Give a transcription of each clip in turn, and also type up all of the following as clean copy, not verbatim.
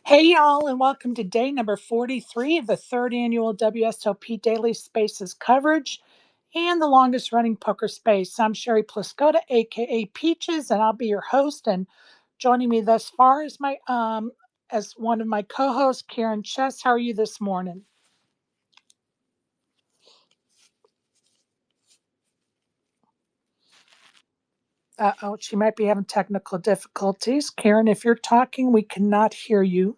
Hey, y'all, and welcome to day number 43 of the third annual WSOP Daily Spaces coverage and the longest running poker space. I'm Sherry Pluskota, aka Peaches, and I'll be your host. And joining me thus far is my as one of my co-hosts, Karen Chess. How are you this morning? Oh, she might be having technical difficulties. Karen, if you're talking, we cannot hear you.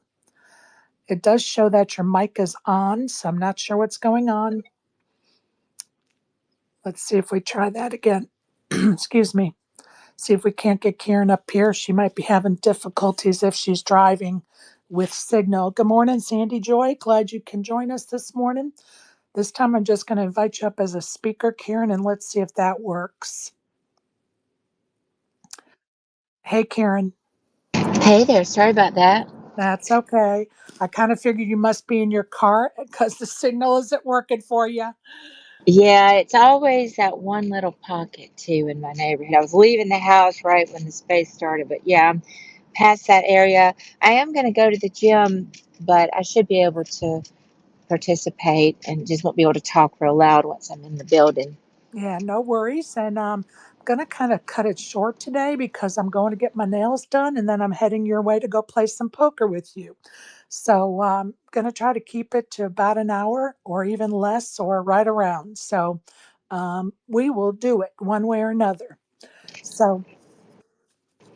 It does show that your mic is on, so I'm not sure what's going on. Let's see if we try that again. Excuse me. See if we can't get Karen up here. She might be having difficulties if she's driving with signal. Good morning, Sandy Joy. Glad you can join us this morning. This time I'm just going to invite you up as a speaker, Karen, and let's see if that works. Hey, Karen. Hey there, sorry about that. That's okay. I kind of figured you must be in your car because the signal isn't working for you. Yeah, it's always that one little pocket too in my neighborhood. I was leaving the house right when the space started, but yeah, I'm past that area. I am going to go to the gym, but I should be able to participate and just won't be able to talk real loud once I'm in the building. Yeah, no worries. And I'm going to kind of cut it short today because I'm going to get my nails done and then I'm heading your way to go play some poker with you. So I'm going to try to keep it to about an hour or even less or right around. So we will do it one way or another. So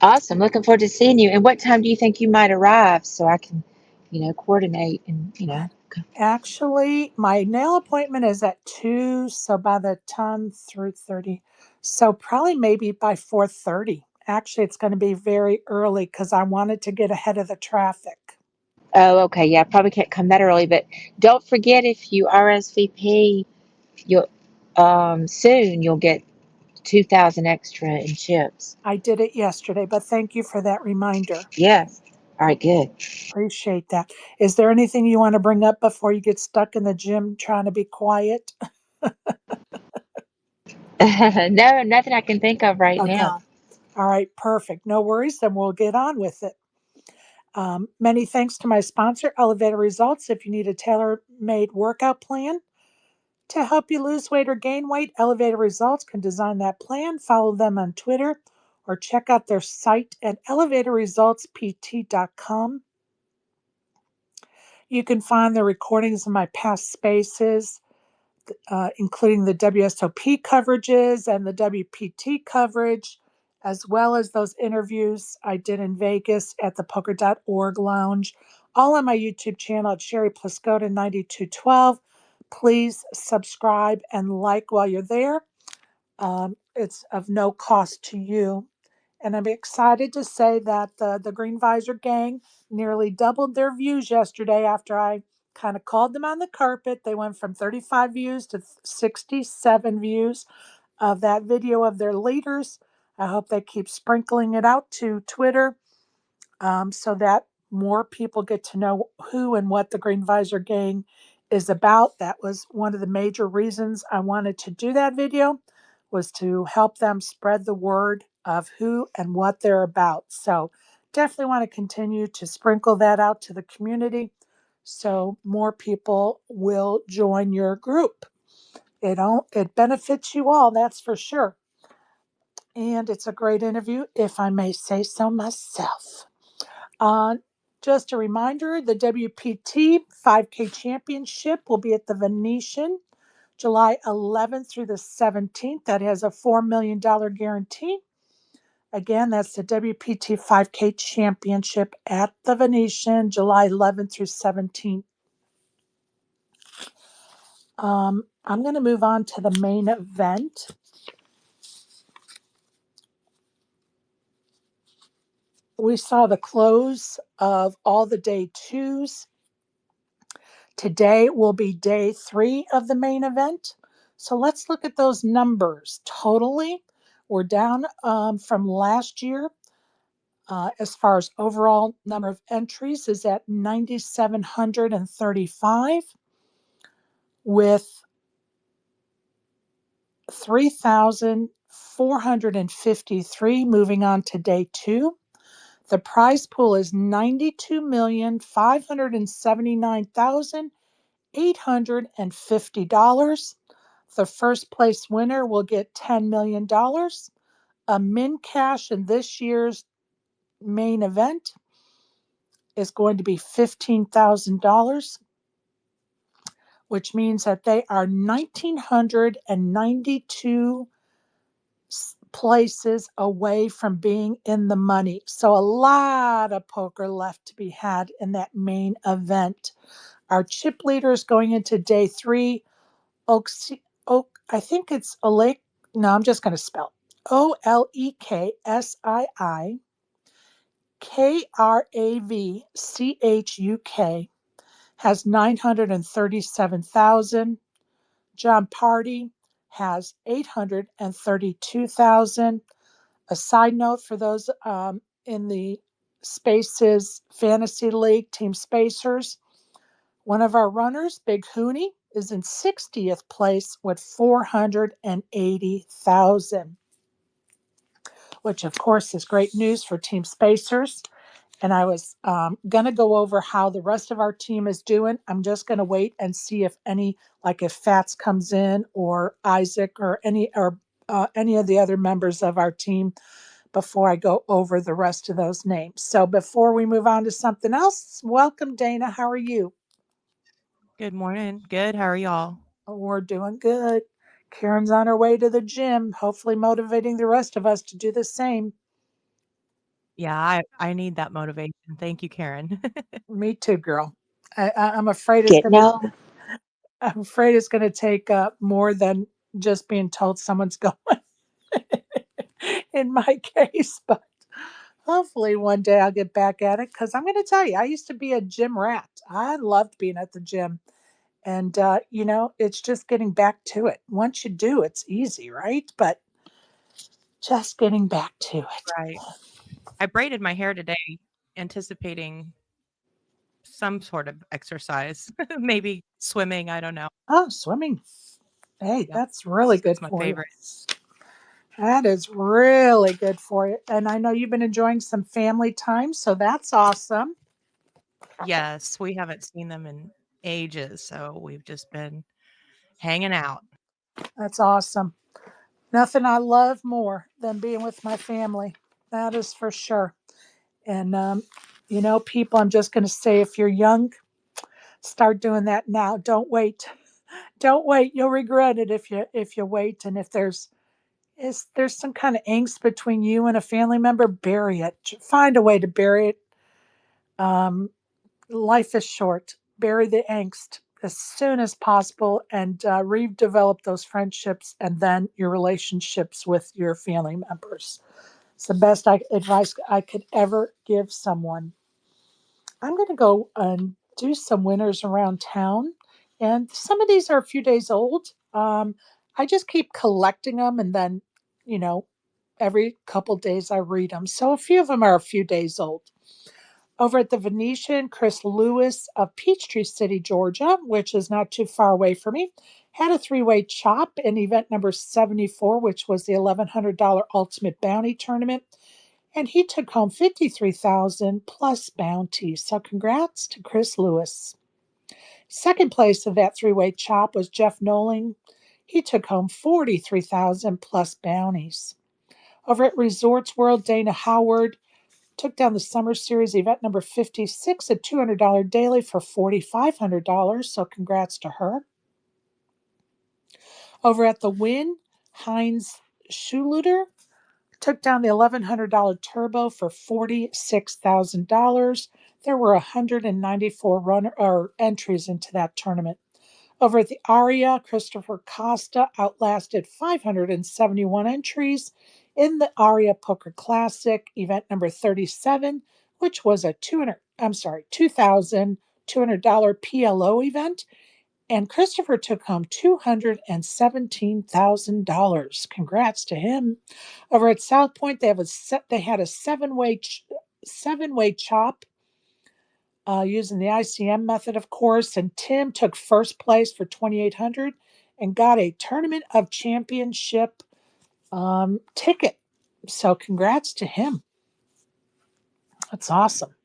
Awesome. Looking forward to seeing you. And what time do you think you might arrive so I can, coordinate and. actually, my nail appointment is at 2. So by the time 3:30, so probably maybe by 4:30. Actually, it's going to be very early because I wanted to get ahead of the traffic. Oh, okay. Yeah, I probably can't come that early, but don't forget if you RSVP, you'll soon you'll get 2,000 extra in chips. I did it yesterday, but thank you for that reminder. Yes. All right, good. Appreciate that. Is there anything you want to bring up before you get stuck in the gym trying to be quiet? No, nothing I can think of right Okay. now. All right. Perfect. No worries. Then we'll get on with it. Many thanks to my sponsor, Elevator Results. If you need a tailor made workout plan to help you lose weight or gain weight, Elevator Results can design that plan. Follow them on Twitter or check out their site at elevatorresultspt.com. You can find the recordings of my past spaces, including the WSOP coverages and the WPT coverage, as well as those interviews I did in Vegas at the poker.org lounge, all on my YouTube channel at Sherry Pluskota 9212. Please subscribe and like while you're there. It's of no cost to you. And I'm excited to say that the Green Visor Gang nearly doubled their views yesterday after I kind of called them on the carpet. They went from 35 views to 67 views of that video of their leaders. I hope they keep sprinkling it out to Twitter so that more people get to know who and what the Green Visor Gang is about. That was one of the major reasons I wanted to do that video, was to help them spread the word of who and what they're about. So definitely want to continue to sprinkle that out to the community so more people will join your group. It benefits you all, that's for sure. And it's a great interview, if I may say so myself. Uh, just a reminder, the WPT 5K Championship will be at the Venetian July 11th through the 17th. That has a $4 million guarantee. Again, that's the WPT 5K Championship at the Venetian July 11th through 17th. I'm going to move on to the main event. We saw the close of all the day twos. Today will be day 3 of the main event. So let's look at those numbers. Totally, we're down from last year as far as overall number of entries is at 9,735 with 3,453 moving on to day 2. The prize pool is $92,579,850. The first place winner will get $10 million. A min cash in this year's main event is going to be $15,000, which means that they are 1,992 places away from being in the money. So a lot of poker left to be had in that main event. Our chip leaders going into day 3, I think it's Olek. No, I'm just going to spell OLEKSIIKRAVCHUK has 937,000. John Party has 832,000. A side note for those in the Spaces Fantasy League, Team Spacers, one of our runners, Big Hooney, is in 60th place with 480,000, which of course is great news for Team Spacers. And I was going to go over how the rest of our team is doing. I'm just going to wait and see if if Fats comes in or Isaac or any of the other members of our team before I go over the rest of those names. So before we move on to something else, welcome, Dana. How are you? Good morning. Good. How are y'all? Oh, we're doing good. Karen's on her way to the gym, hopefully motivating the rest of us to do the same. Yeah, I need that motivation. Thank you, Karen. Me too, girl. I'm afraid it's Getting gonna. old. I'm afraid it's gonna take more than just being told someone's going. In my case, but hopefully one day I'll get back at it because I'm going to tell you, I used to be a gym rat. I loved being at the gym. And, it's just getting back to it. Once you do, it's easy, right? But just getting back to it. Right. I braided my hair today, anticipating some sort of exercise, maybe swimming. I don't know. Oh, swimming. Hey, Yep. that's really good It's my for you. favorite. That is really good for you. And I know you've been enjoying some family time, so that's awesome. Yes, we haven't seen them in ages, so we've just been hanging out. That's awesome. Nothing I love more than being with my family. That is for sure. And people, I'm just going to say, if you're young, start doing that now. Don't wait. Don't wait. You'll regret it if you wait. And if there's some kind of angst between you and a family member, bury it. Find a way to bury it. Um, Life is short. Bury the angst as soon as possible and redevelop those friendships and then your relationships with your family members. It's the best advice I could ever give someone. I'm going to go and do some winners around town. And some of these are a few days old. I just keep collecting them and then, you know, every couple days I read them. So a few of them are a few days old. Over at the Venetian, Chris Lewis of Peachtree City, Georgia, which is not too far away from me, had a three-way chop in event number 74, which was the $1,100 Ultimate Bounty Tournament. And he took home 53,000 plus bounty. So congrats to Chris Lewis. Second place of that three-way chop was Jeff Noling. He took home 43,000 plus bounties. Over at Resorts World, Dana Howard took down the Summer Series event number 56 at $200 daily for $4,500. So congrats to her. Over at the Win, Heinz Schuluter took down the $1,100 turbo for $46,000. There were 194 entries into that tournament. Over at the Aria, Christopher Costa outlasted 571 entries in the Aria Poker Classic event number 37, which was a $2,200 PLO event, and Christopher took home $217,000. Congrats to him. Over at South Point, they had a seven-way chop using the ICM method, of course. And Tim took first place for 2,800 and got a Tournament of Championship ticket. So congrats to him. That's awesome.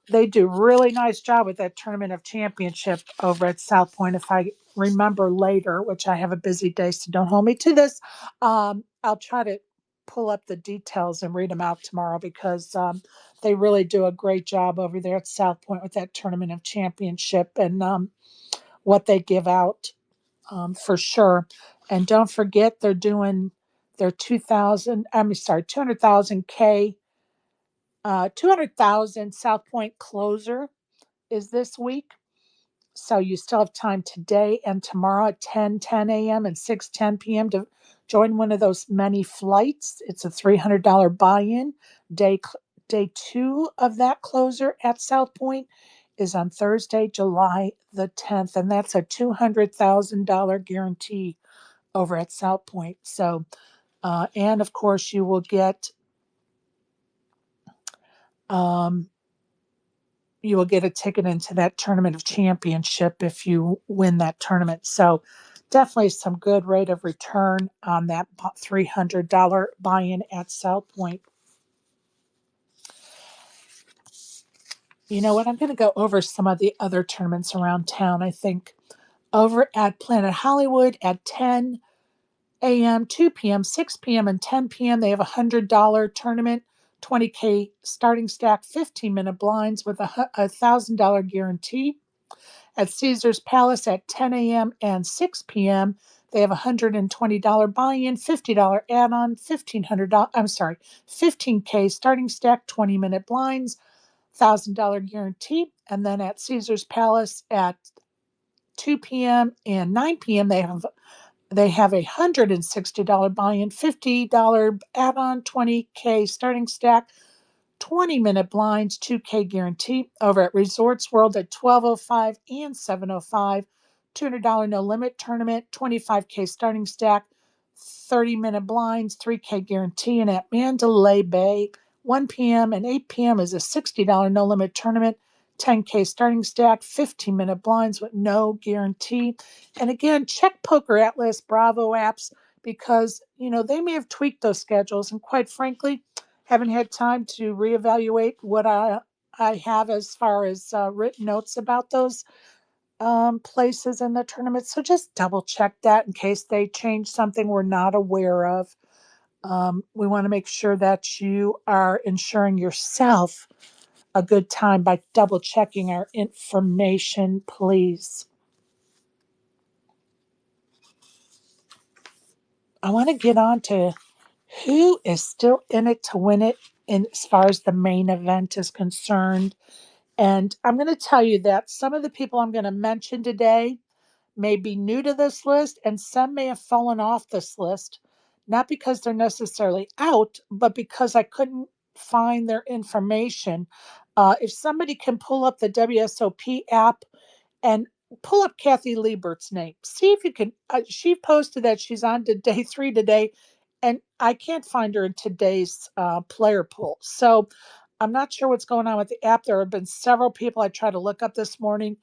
They do really nice job with that tournament of championship over at South Point. If I remember later, which I have a busy day, so don't hold me to this, I'll try to pull up the details and read them out tomorrow because they really do a great job over there at South Point with that tournament of championship and what they give out for sure. And don't forget, they're doing their 200,000 K 200,000 South Point closer is this week. So you still have time today and tomorrow at 10 a.m. and 6:10 p.m. to join one of those many flights. It's a $300 buy-in. Day day 2 of that closer at South Point is on Thursday, July the 10th, and that's a $200,000 guarantee over at South Point. So, and of course, you will get um, a ticket into that tournament of championship if you win that tournament. So definitely some good rate of return on that $300 buy-in at South Point. You know what? I'm going to go over some of the other tournaments around town. I think over at Planet Hollywood at 10 a.m., 2 p.m., 6 p.m., and 10 p.m., they have a $100 tournament, 20K starting stack, 15-minute blinds with a $1,000 guarantee. At Caesar's Palace at 10 a.m. and 6 p.m., they have a $120 buy-in, $50 add-on, $1,500, 15K starting stack, 20-minute blinds, $1,000 guarantee. And then at Caesar's Palace at 2 p.m. and 9 p.m., they have a $160 buy-in, $50 add-on, 20K starting stack, 20-minute blinds, 2K guarantee. Over at Resorts World at 12:05 and 7:05, $200 no limit tournament, 25K starting stack, 30-minute blinds, 3K guarantee. And at Mandalay Bay, 1 p.m. and 8 p.m. is a $60 no limit tournament, 10K starting stack, 15-minute blinds with no guarantee. And again, check Poker Atlas, Bravo apps because, they may have tweaked those schedules. And quite frankly, haven't had time to reevaluate what I have as far as written notes about those places in the tournament. So just double check that in case they change something we're not aware of. We want to make sure that you are ensuring yourself a good time by double checking our information, please. I want to get on to who is still in it to win it as far as the main event is concerned. And I'm going to tell you that some of the people I'm going to mention today may be new to this list, and some may have fallen off this list, not because they're necessarily out, but because I couldn't find their information. If somebody can pull up the WSOP app and pull up Kathy Liebert's name, see if you can. She posted that she's on to day 3 today, and I can't find her in today's player pool. So I'm not sure what's going on with the app. There have been several people I tried to look up this morning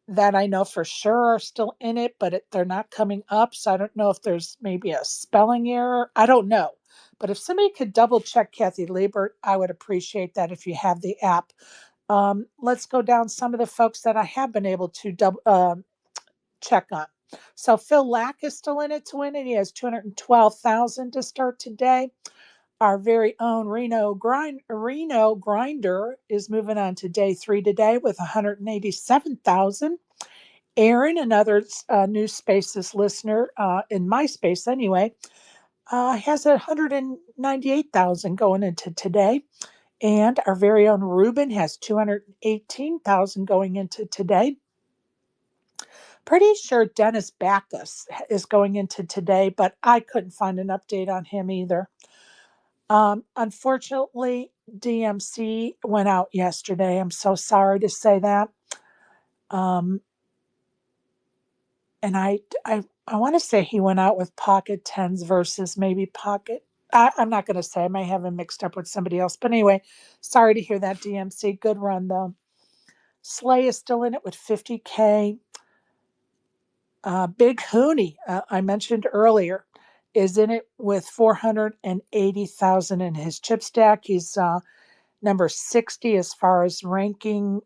that I know for sure are still in it, but they're not coming up. So I don't know if there's maybe a spelling error. I don't know. But if somebody could double check Kathy Liebert, I would appreciate that if you have the app. Let's go down some of the folks that I have been able to check on. So Phil Lack is still in it to win it. He has 212,000 to start today. Our very own Reno Grinder is moving on to day 3 today with 187,000. Aaron, another new Spaces listener in my space anyway, has 198,000 going into today. And our very own Ruben has 218,000 going into today. Pretty sure Dennis Backus is going into today, but I couldn't find an update on him either. Unfortunately, DMC went out yesterday. I'm so sorry to say that. And I want to say he went out with pocket tens versus maybe pocket. I'm not going to say. I may have him mixed up with somebody else. But anyway, sorry to hear that, DMC. Good run, though. Slay is still in it with 50K. Big Hooney, I mentioned earlier, is in it with 480,000 in his chip stack. He's number 60 as far as ranking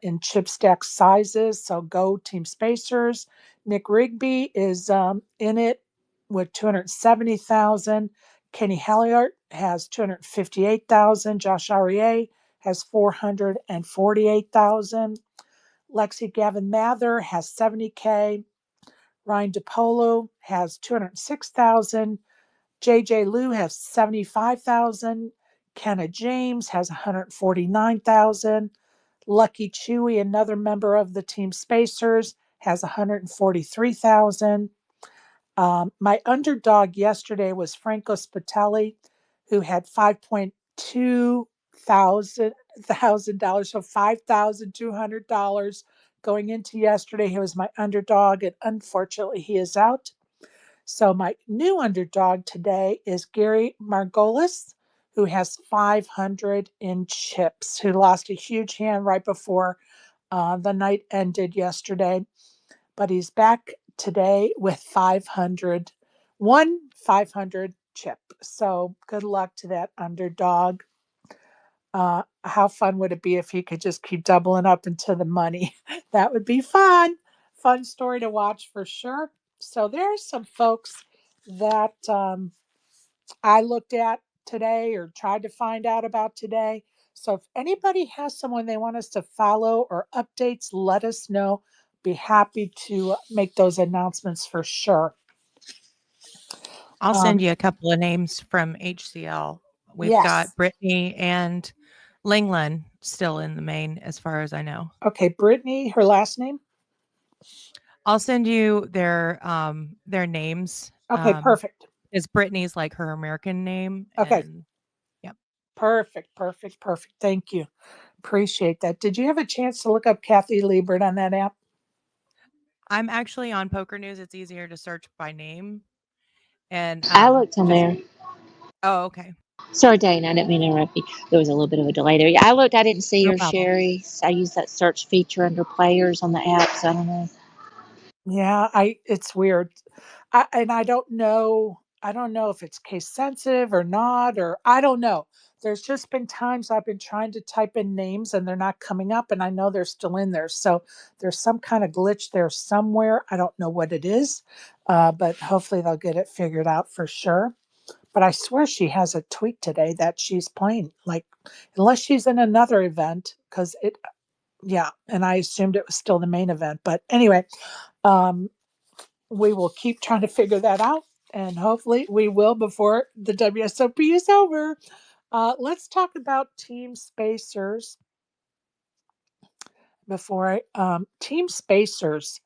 in chip stack sizes. So go Team Spacers. Nick Rigby is in it with 270,000. Kenny Halliard has 258,000. Josh Aurier has 448,000. Lexi Gavin Mather has 70K. Ryan DePolo has 206,000. JJ Liu has 75,000. Kenna James has 149,000. Lucky Chewy, another member of the Team Spacers, has 143,000. My underdog yesterday was Franco Spitelli, who had 5.2 thousand dollars, so $5,200 going into yesterday. He was my underdog, and unfortunately, he is out. So my new underdog today is Gary Margolis, who has 500 in chips, who lost a huge hand right before the night ended yesterday. But he's back today with 500, 500 chip. So good luck to that underdog. How fun would it be if he could just keep doubling up into the money? That would be fun. Fun story to watch for sure. So there are some folks that I looked at today or tried to find out about today. So if anybody has someone they want us to follow or updates, let us know. Be happy to make those announcements for sure. I'll Um, send you a couple of names from HCL. We've yes. got Brittany and Lingland still in the main, as far as I know. Okay, Brittany, her last name. I'll send you their names. Okay, perfect. Is Brittany's like her American name, Okay, and yep. perfect, perfect, perfect. Thank you. Appreciate that. Did you have a chance to look up Kathy Liebert on that app? I'm actually on Poker News. It's easier to search by name, and I looked on just there. oh, okay, Sorry, Dane, I didn't mean to interrupt you. There was a little bit of a delay there. Yeah, I looked. I didn't see no her, problem. Sherry. I used that search feature under players on the app, so I don't know. Yeah, it's weird. And I don't know. I don't know if it's case sensitive or not, or I don't know. There's just been times I've been trying to type in names and they're not coming up, and I know they're still in there. So there's some kind of glitch there somewhere. I don't know what it is, but hopefully they'll get it figured out for sure. But I swear she has a tweet today that she's playing, like, unless she's in another event, because yeah, and I assumed it was still the main event. But anyway, um, we will keep trying to figure that out, and hopefully we will before the WSOP is over. Let's talk about Team Spacers before Team Spacers.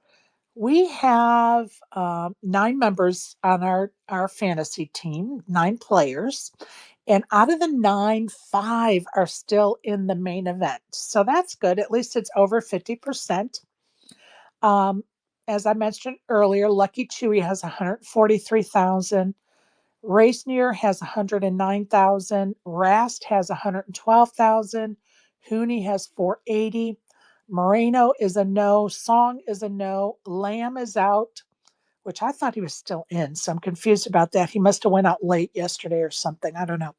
We have 9 members on our fantasy team, 9 players. And out of the 9, 5 are still in the main event. So that's good. At least it's over 50%. Um, as I mentioned earlier, Lucky Chewy has 143,000. Racenier has 109,000. Rast has 112,000. Hooney has 480. Moreno is a no. Song is a no. Lamb is out, which I thought he was still in. So I'm confused about that. He must have went out late yesterday or something. I don't know.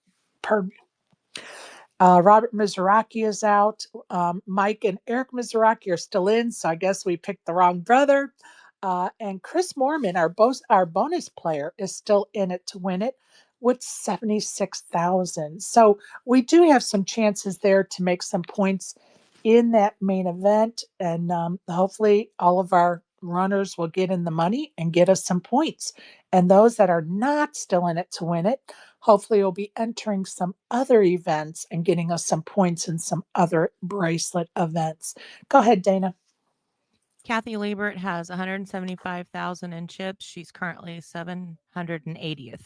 Robert Mizuraki is out. Mike and Eric Mizuraki are still in, so I guess we picked the wrong brother. And Chris Mormon, our bonus player, is still in it to win it with 76,000. So we do have some chances there to make some points in that main event, and hopefully all of our runners will get in the money and get us some points. And those that are not still in it to win it, hopefully we'll be entering some other events and getting us some points in some other bracelet events. Go ahead, Dana. Kathy Liebert has 175,000 in chips. She's currently 780th.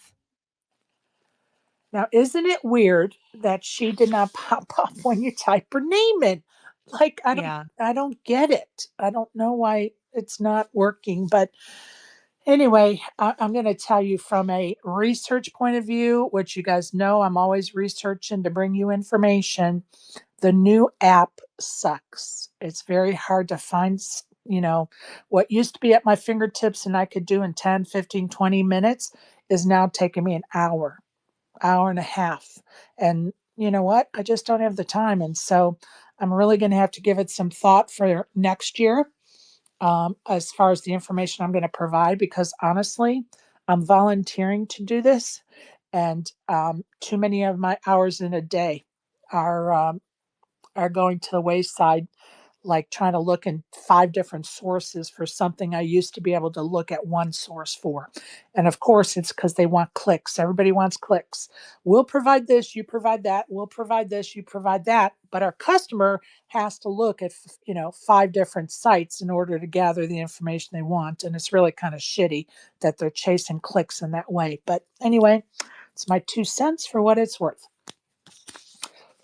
Now, isn't it weird that she did not pop up when you type her name in? Like, Yeah. I don't get it. I don't know why it's not working, but anyway, I'm going to tell you from a research point of view, which you guys know I'm always researching to bring you information. The new app sucks. It's very hard to find, what used to be at my fingertips and I could do in 10, 15, 20 minutes is now taking me an hour and a half. And you know what? I just don't have the time. And so I'm really going to have to give it some thought for next year, as far as the information I'm going to provide, because honestly, I'm volunteering to do this. And too many of my hours in a day are are going to the wayside, like trying to look in 5 different sources for something I used to be able to look at one source for. And of course, it's because they want clicks. Everybody wants clicks. We'll provide this, you provide that. We'll provide this, you provide that. But our customer has to look at 5 different sites in order to gather the information they want. And it's really kind of shitty that they're chasing clicks in that way. But anyway, it's my 2 cents for what it's worth.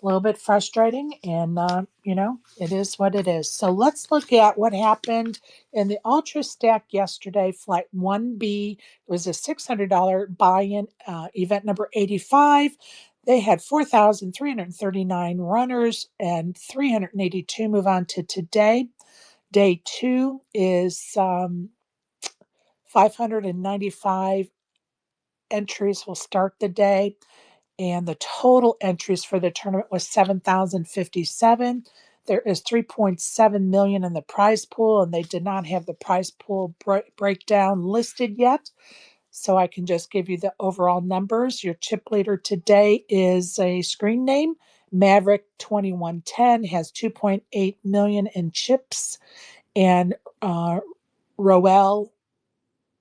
A little bit frustrating, and it is what it is. So let's look at what happened in the ultra stack yesterday. Flight 1B, it was a $600 buy-in, event number 85. They had 4,339 runners and 382 move on to today. Day 2 is 595 entries will start the day, and the total entries for the tournament was 7,057. There is 3.7 million in the prize pool, and they did not have the prize pool breakdown listed yet. So I can just give you the overall numbers. Your chip leader today is a screen name. Maverick 2110 has 2.8 million in chips, and Roel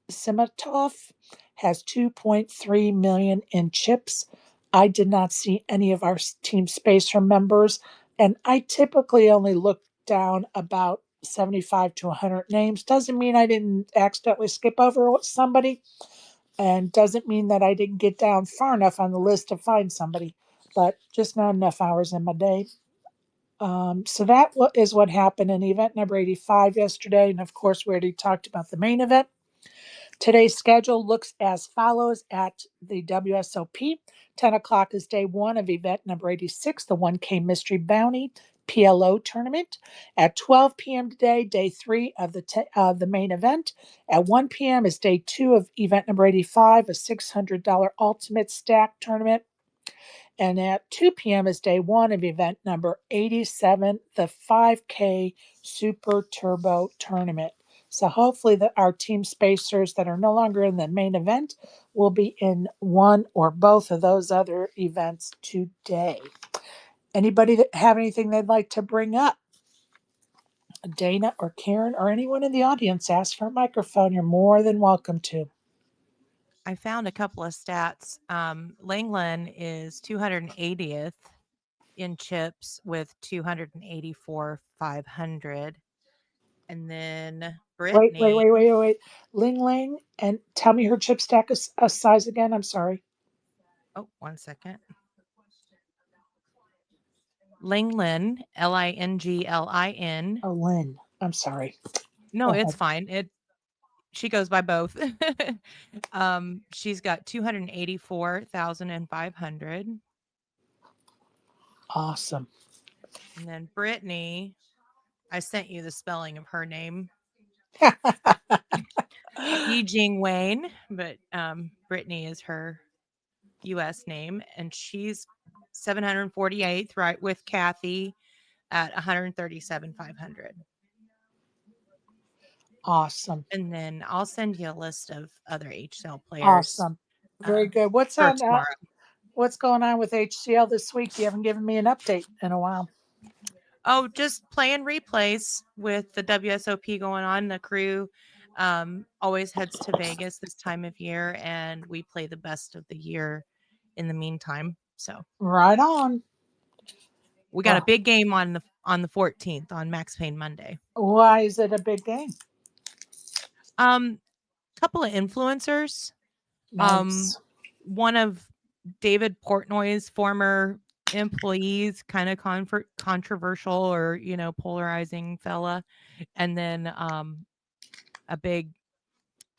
Simatov has 2.3 million in chips. I did not see any of our team spacer members, and I typically only look down about 75 to 100 names. Doesn't mean I didn't accidentally skip over somebody, and doesn't mean that I didn't get down far enough on the list to find somebody, but just not enough hours in my day. So that is what happened in event number 85 yesterday. And of course, we already talked about the main event. Today's schedule looks as follows at the WSOP. 10 o'clock is day 1 of event number 86, the 1K Mystery Bounty PLO tournament. At 12 p.m. today, day 3 of the main event. At 1 p.m. is day 2 of event number 85, a $600 ultimate stack tournament. And at 2 p.m. is day 1 of event number 87, the 5K Super Turbo Tournament. So hopefully our team spacers that are no longer in the main event will be in one or both of those other events today. Anybody that have anything they'd like to bring up? Dana or Karen or anyone in the audience, ask for a microphone. You're more than welcome to. I found a couple of stats. Langland is 280th in chips with 284,500. And then Brittany. Wait. Ling Ling, and tell me her chip stack size again. I'm sorry. Oh, 1 second. Linglin, Linglin. Oh, Lynn. I'm sorry. No, Go it's ahead. fine. She goes by both. She's got 284,500. Awesome. And then Brittany, I sent you the spelling of her name. Yi Jing Wayne, but Brittany is her US name, and she's 748th, right with Kathy at 137,500. Awesome. And then I'll send you a list of other HCL players Awesome. Very good. for tomorrow. What's going on with HCL this week? You haven't given me an update in a while. Oh, just playing replays with the WSOP going on. The crew always heads to Vegas this time of year, and we play the best of the year in the meantime. So right on. We got a big game on the 14th on Max Payne Monday. Why is it a big game? Couple of influencers. Nice. One of David Portnoy's former employees, kind of controversial or polarizing fella, and then a big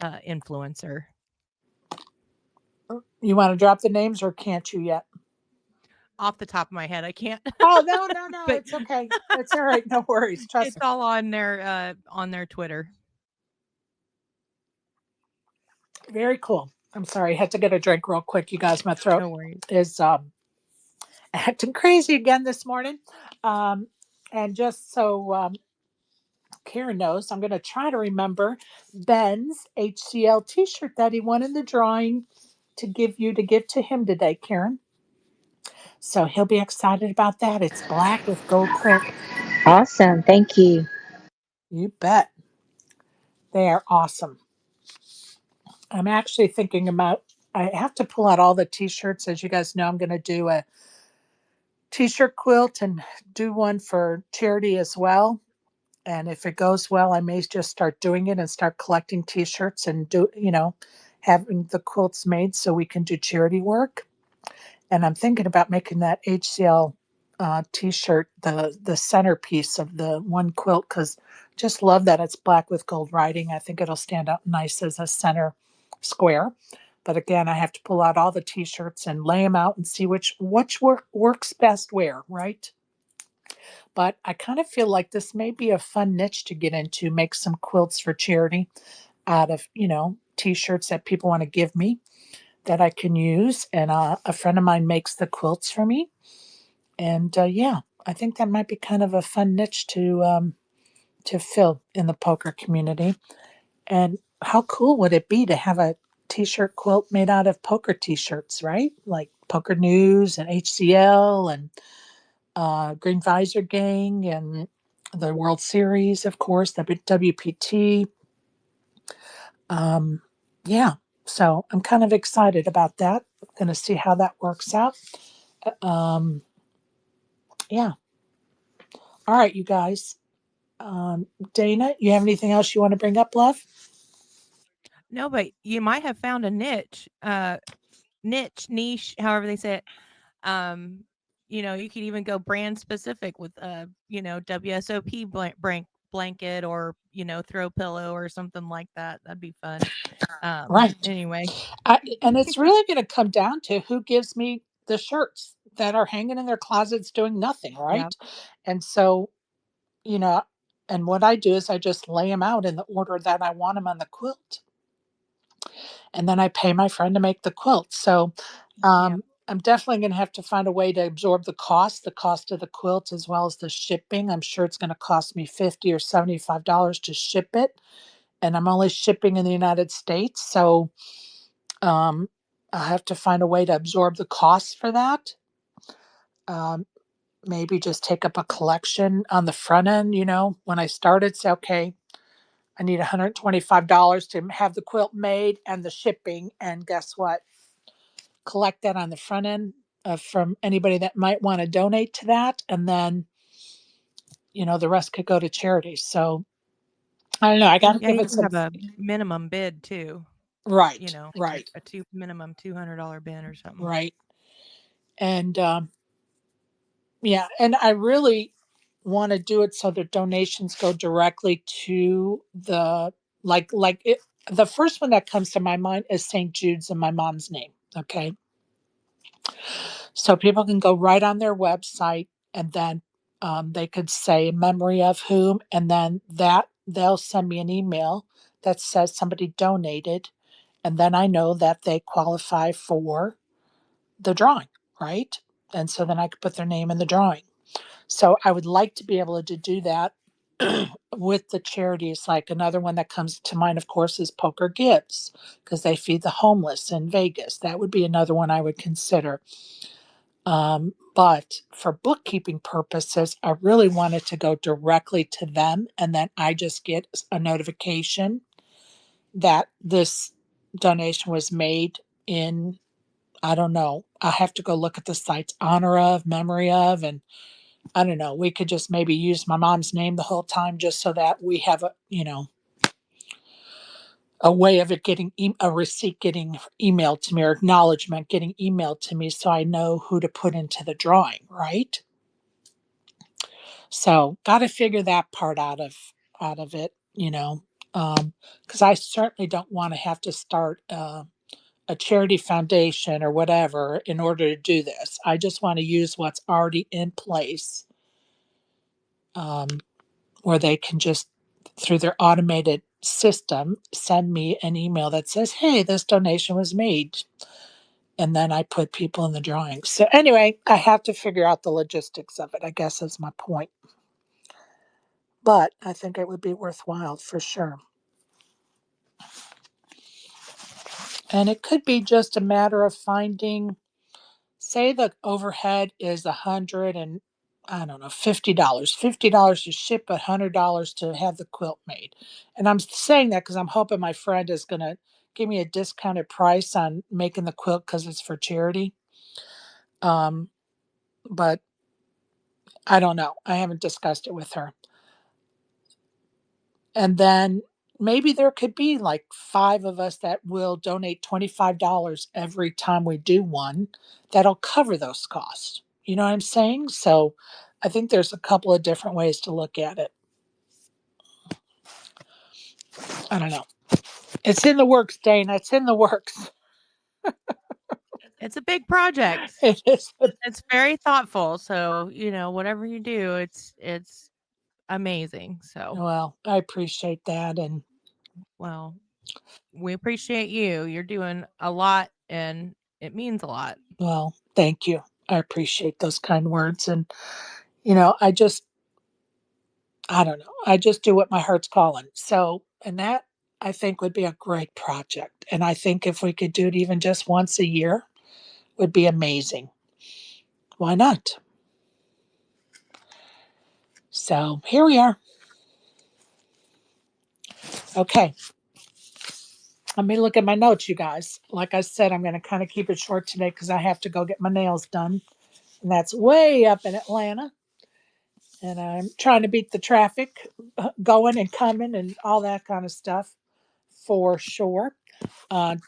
influencer. You want to drop the names, or can't you yet? Off the top of my head, I can't. Oh, no, but it's okay. It's all right. No worries. Trust it's me. All on their Twitter. Very cool. I'm sorry, I had to get a drink real quick, you guys. My throat No worries. is acting crazy again this morning. Um, and just so Karen knows, I'm going to try to remember Ben's HCL T-shirt that he won in the drawing to give to him today, Karen. So he'll be excited about that. It's black with gold print. Awesome. Thank you. You bet. They are awesome. I'm actually thinking about. I have to pull out all the T-shirts. As you guys know, I'm going to do a T-shirt quilt and do one for charity as well. And if it goes well, I may just start doing it and start collecting T-shirts and having the quilts made so we can do charity work. And I'm thinking about making that HCL T-shirt the centerpiece of the one quilt because just love that it's black with gold writing. I think it'll stand out nice as a center square. But again, I have to pull out all the T-shirts and lay them out and see which works best where, right? But I kind of feel like this may be a fun niche to get into, make some quilts for charity out of, T-shirts that people want to give me that I can use. And a friend of mine makes the quilts for me. And yeah, I think that might be kind of a fun niche to fill in the poker community. And how cool would it be to have a T-shirt quilt made out of poker T-shirts, right? Like Poker News and HCL and Green Visor Gang and the World Series, of course, the WPT. Um, yeah, so I'm kind of excited about that. Going to see how that works out. Um, yeah. All right, you guys. Dana, you have anything else you want to bring up, love? No, but you might have found a niche, however they say it. Um, you could even go brand specific with WSOP blanket or, throw pillow or something like that. That'd be fun. Right. Anyway. And it's really going to come down to who gives me the shirts that are hanging in their closets doing nothing, Yeah. right? And so, you know, and what I do is I just lay them out in the order that I want them on the quilt. And then I pay my friend to make the quilt. So Yeah. I'm definitely going to have to find a way to absorb the cost of the quilt as well as the shipping. I'm sure it's going to cost me $50 or $75 to ship it. And I'm only shipping in the United States. So um, I have to find a way to absorb the costs for that. Um, Maybe just take up a collection on the front end, when I started, say, okay, I need $125 to have the quilt made and the shipping. And guess what? Collect that on the front end from anybody that might want to donate to that. And then, the rest could go to charity. So I don't know. I got to Yeah, give you it can some. have a minimum bid too, Right, like right, a minimum $200 bid or something. right. And yeah, and I really want to do it so the donations go directly to the first one that comes to my mind is St. Jude's in my mom's name. Okay. So people can go right on their website and then they could say memory of whom, and then that they'll send me an email that says somebody donated, and then I know that they qualify for the drawing, right? And so then I could put their name in the drawing. So I would like to be able to do that with the charities. Like another one that comes to mind, of course, is Poker Gives because they feed the homeless in Vegas. That would be another one I would consider. But for bookkeeping purposes, I really wanted to go directly to them, and then I just get a notification that this donation was made in, I don't know, I have to go look at the sites, honor of, memory of, and I don't know, we could just maybe use my mom's name the whole time just so that we have a way of it getting a receipt getting emailed to me or acknowledgement getting emailed to me so I know who to put into the drawing, right? So got to figure that part out of it, because I certainly don't want to have to start a charity foundation or whatever in order to do this. I just want to use what's already in place, um, where they can just through their automated system send me an email that says, "Hey, this donation was made," and then I put people in the drawings. So anyway, I have to figure out the logistics of it, I guess is my point. But I think it would be worthwhile for sure. And it could be just a matter of finding, say the overhead is $100 and I don't know, $50. $50 to ship, $100 to have the quilt made. And I'm saying that because I'm hoping my friend is going to give me a discounted price on making the quilt because it's for charity. Um, but I don't know. I haven't discussed it with her. And then maybe there could be like 5 of us that will donate $25 every time we do one. That'll cover those costs. You know what I'm saying? So I think there's a couple of different ways to look at it. I don't know. It's in the works, Dana. It's in the works. It's a big project. It is. It's very thoughtful. So, whatever you do, it's amazing. So, Well, I appreciate that. And well, we appreciate you. You're doing a lot and it means a lot. well, thank you. I appreciate those kind words. And, I don't know. I just do what my heart's calling. So, and that I think would be a great project. And I think if we could do it even just once a year, would be amazing. Why not? So here we are. Okay. Let me look at my notes, you guys. Like I said, I'm going to kind of keep it short today because I have to go get my nails done. And that's way up in Atlanta. And I'm trying to beat the traffic going and coming and all that kind of stuff for sure.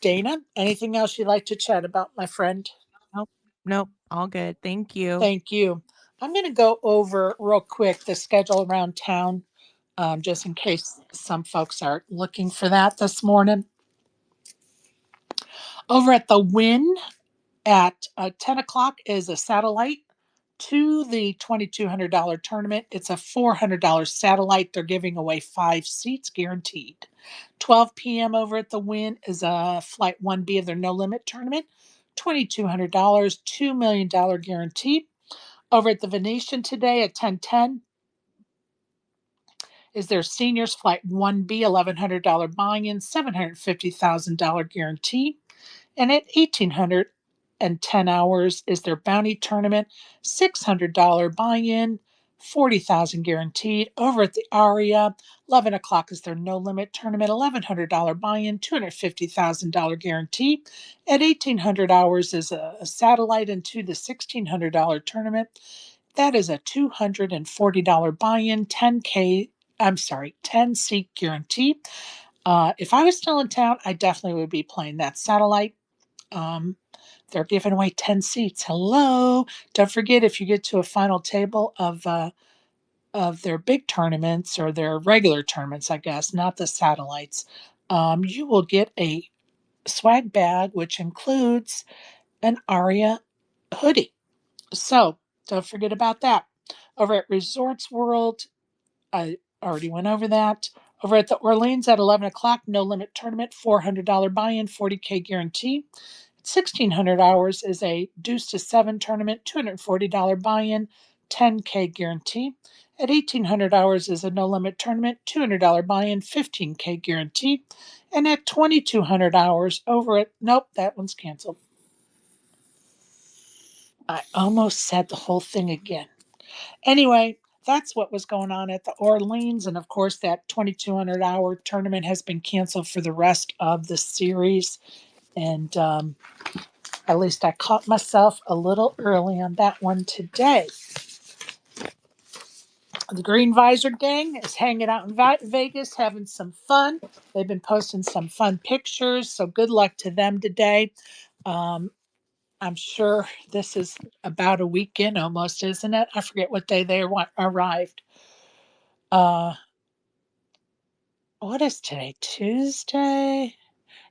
Dana, anything else you'd like to chat about, my friend? Nope. Nope. All good. Thank you. Thank you. I'm going to go over real quick the schedule around town, just in case some folks are looking for that this morning. Over at the Wynn at 10 o'clock is a satellite to the $2,200 tournament. It's a $400 satellite. They're giving away 5 seats guaranteed. 12 p.m. over at the Wynn is a Flight 1B of their No Limit tournament. $2,200, $2 million guaranteed. Over at the Venetian today at 10:10 is their seniors flight 1B $1,100 buy-in, $750,000 guarantee. And at 1810 hours is their bounty tournament, $600 buy-in, 40,000 guaranteed. Over at the Aria, 11 o'clock is their no limit tournament, $1,100 buy-in, $250,000 guarantee. At 1800 hours is a satellite into the $1,600 tournament. That is a $240 buy-in, 10 seat guarantee. If I was still in town, I definitely would be playing that satellite. Um, they're giving away 10 seats. Hello. Don't forget, if you get to a final table of their big tournaments or their regular tournaments, I guess, not the satellites, you will get a swag bag, which includes an Aria hoodie. So don't forget about that. Over at Resorts World, I already went over that. Over at the Orleans at 11 o'clock, no limit tournament, $400 buy in, 40K guarantee. 1600 hours is a deuce to 7 tournament, $240 buy in, 10K guarantee. At 1800 hours is a no limit tournament, $200 buy in, 15K guarantee. And at 2200 hours over at, nope, that one's canceled. I almost said the whole thing again. Anyway, that's what was going on at the Orleans. And of course, that 2200-hour tournament has been canceled for the rest of the series. And at least I caught myself a little early on that one today. The Green Visor Gang is hanging out in Vegas, having some fun. They've been posting some fun pictures. So good luck to them today. I'm sure this is about a weekend almost, isn't it? I forget what day they arrived. What is today? Tuesday?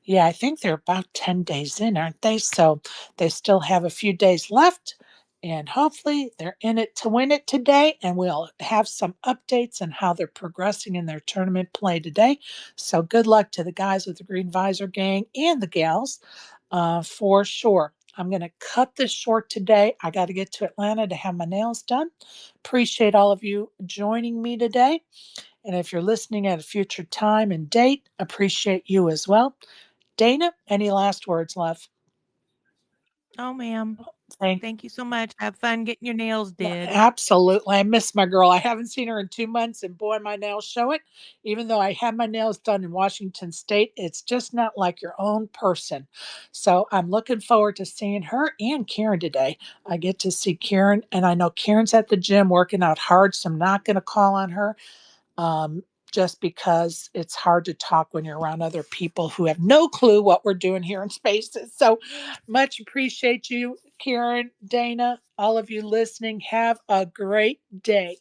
Yeah, I think they're about 10 days in, aren't they? So they still have a few days left. And hopefully they're in it to win it today. And we'll have some updates on how they're progressing in their tournament play today. So good luck to the guys with the Green Visor Gang and the gals for sure. I'm going to cut this short today. I got to get to Atlanta to have my nails done. Appreciate all of you joining me today. And if you're listening at a future time and date, appreciate you as well. Dana, any last words, love? Oh, ma'am. Thank Thank you so much. Have fun getting your nails did. Absolutely. I miss my girl. I haven't seen her in 2 months, and boy, my nails show it. Even though I had my nails done in Washington State, it's just not like your own person. So I'm looking forward to seeing her and Karen today. I get to see Karen, and I know Karen's at the gym working out hard, so I'm not going to call on her um, just because it's hard to talk when you're around other people who have no clue what we're doing here in spaces. So much appreciate you, Karen, Dana, all of you listening. Have a great day.